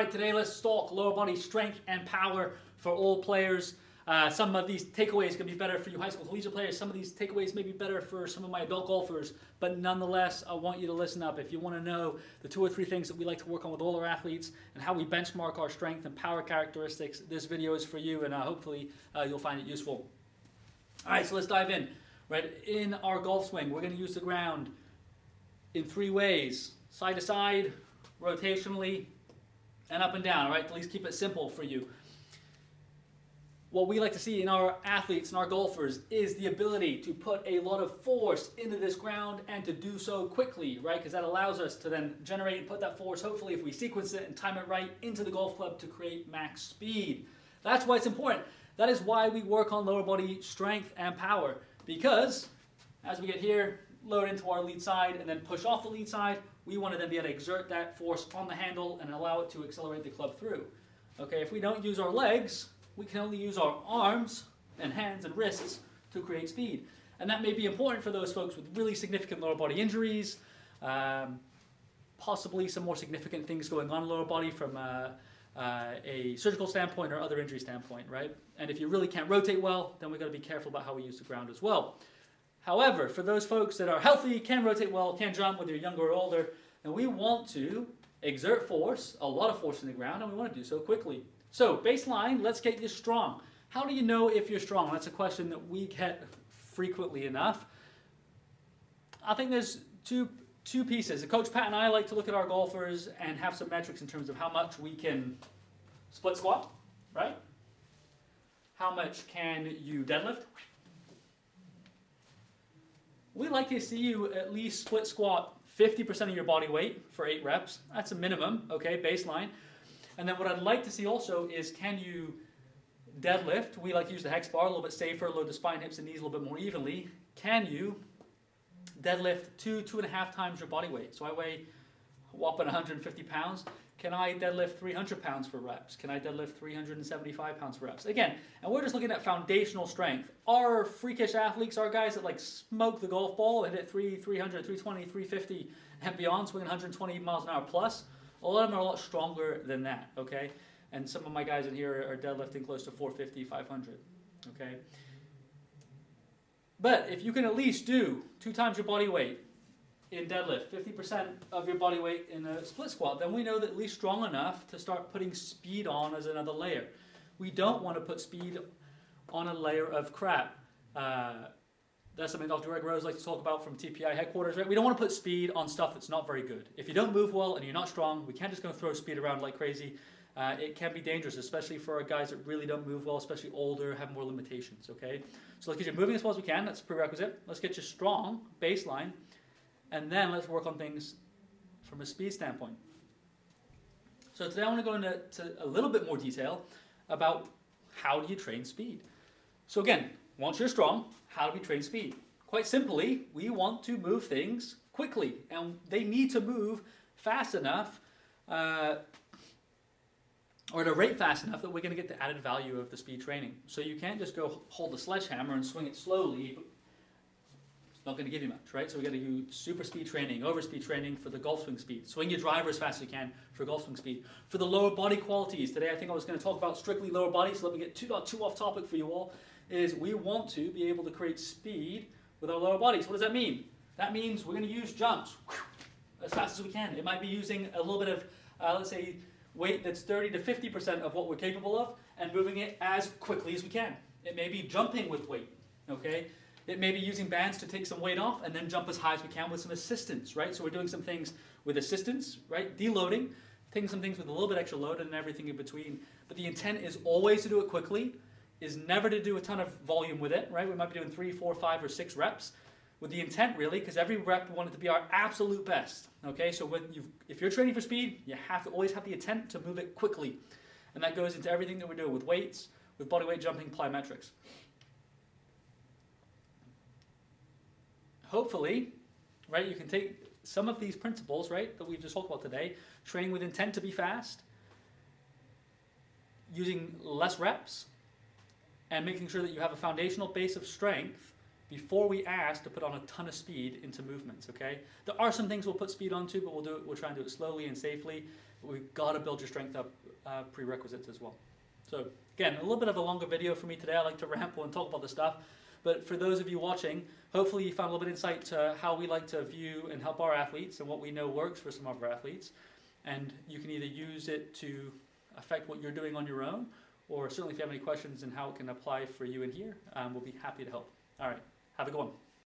Right, today let's talk lower body strength and power for all players. Some of these takeaways can be better for you high school collegiate players. Some of these takeaways may be better for some of my adult golfers, but nonetheless, I want you to listen up. If you want to know the 2 or 3 things that we like to work on with all our athletes and how we benchmark our strength and power characteristics, this video is for you, and hopefully you'll find it useful. All right, so let's dive in. Right, in our golf swing, we're going to use the ground in 3 ways: side to side, rotationally, and up and down. All right, at least keep it simple for you. What we like to see in our athletes and our golfers is the ability to put a lot of force into this ground and to do so quickly, right? Because that allows us to then generate and put that force, hopefully if we sequence it and time it right, into the golf club to create max speed. That's why it's important. That is why we work on lower body strength and power, because as we get here, load into our lead side and then push off the lead side, we want to then be able to exert that force on the handle and allow it to accelerate the club through. Okay, if we don't use our legs, we can only use our arms and hands and wrists to create speed. And that may be important for those folks with really significant lower body injuries, possibly some more significant things going on in the lower body from a surgical standpoint or other injury standpoint, right? And if you really can't rotate well, then we've got to be careful about how we use the ground as well. However, for those folks that are healthy, can rotate well, can jump whether you're younger or older, then we want to exert force, a lot of force in the ground, and we want to do so quickly. So, baseline, let's get you strong. How do you know if you're strong? That's a question that we get frequently enough. I think there's two pieces. Coach Pat and I like to look at our golfers and have some metrics in terms of how much we can split squat, right? How much can you deadlift? We like to see you at least split squat 50% of your body weight for 8 reps. That's a minimum, okay, baseline. And then what I'd like to see also is, can you deadlift? We like to use the hex bar, a little bit safer, load the spine, hips, and knees a little bit more evenly. Can you deadlift 2.5 times your body weight? So I weigh a whopping 150 pounds. Can I deadlift 300 pounds for reps? Can I deadlift 375 pounds for reps? Again, and we're just looking at foundational strength. Our freakish athletes, our guys that like smoke the golf ball and hit 300, 320, 350 and beyond, swinging 120 miles an hour plus, a lot of them are a lot stronger than that, okay? And some of my guys in here are deadlifting close to 450, 500, okay? But if you can at least do 2 times your body weight in deadlift, 50% of your body weight in a split squat, then we know that at least strong enough to start putting speed on as another layer. We don't want to put speed on a layer of crap. That's something Dr. Greg Rose likes to talk about from TPI headquarters, right? We don't want to put speed on stuff that's not very good. If you don't move well and you're not strong, we can't just go throw speed around like crazy. It can be dangerous, especially for our guys that really don't move well, especially older, have more limitations, okay? So let's get you moving as well as we can. That's a prerequisite. Let's get you strong, baseline. And then let's work on things from a speed standpoint. So today I want to go into a little bit more detail about how do you train speed. So again, once you're strong, how do we train speed? Quite simply, we want to move things quickly, and they need to move fast enough, or at a rate fast enough that we're going to get the added value of the speed training. So you can't just go hold a sledgehammer and swing it slowly. It's not going to give you much, right? So we got to do super speed training, over speed training for the golf swing speed. Swing your driver as fast as you can for golf swing speed. For the lower body qualities, today I think I was going to talk about strictly lower body, so let me get too off topic for you all, is we want to be able to create speed with our lower bodies. What does that mean? That means we're going to use jumps as fast as we can. It might be using a little bit of, let's say, weight that's 30 to 50% of what we're capable of and moving it as quickly as we can. It may be jumping with weight, okay? It may be using bands to take some weight off and then jump as high as we can with some assistance, right? So we're doing some things with assistance, right? Deloading, taking some things with a little bit extra load and everything in between. But the intent is always to do it quickly, is never to do a ton of volume with it, right? We might be doing 3, 4, 5, or 6 reps with the intent really, because every rep we want it to be our absolute best, okay? So if you're training for speed, you have to always have the intent to move it quickly. And that goes into everything that we're doing with weights, with body weight jumping, plyometrics. Hopefully, right, you can take some of these principles, right, that we've just talked about today, training with intent to be fast, using less reps, and making sure that you have a foundational base of strength before we ask to put on a ton of speed into movements, okay? There are some things we'll put speed onto, but we'll try and do it slowly and safely. but we've got to build your strength up prerequisites as well. So again, a little bit of a longer video for me today. I like to ramble and talk about this stuff. But for those of you watching, hopefully you found a little bit of insight to how we like to view and help our athletes and what we know works for some of our athletes. And you can either use it to affect what you're doing on your own, or certainly if you have any questions and how it can apply for you in here, we'll be happy to help. All right, have a good one.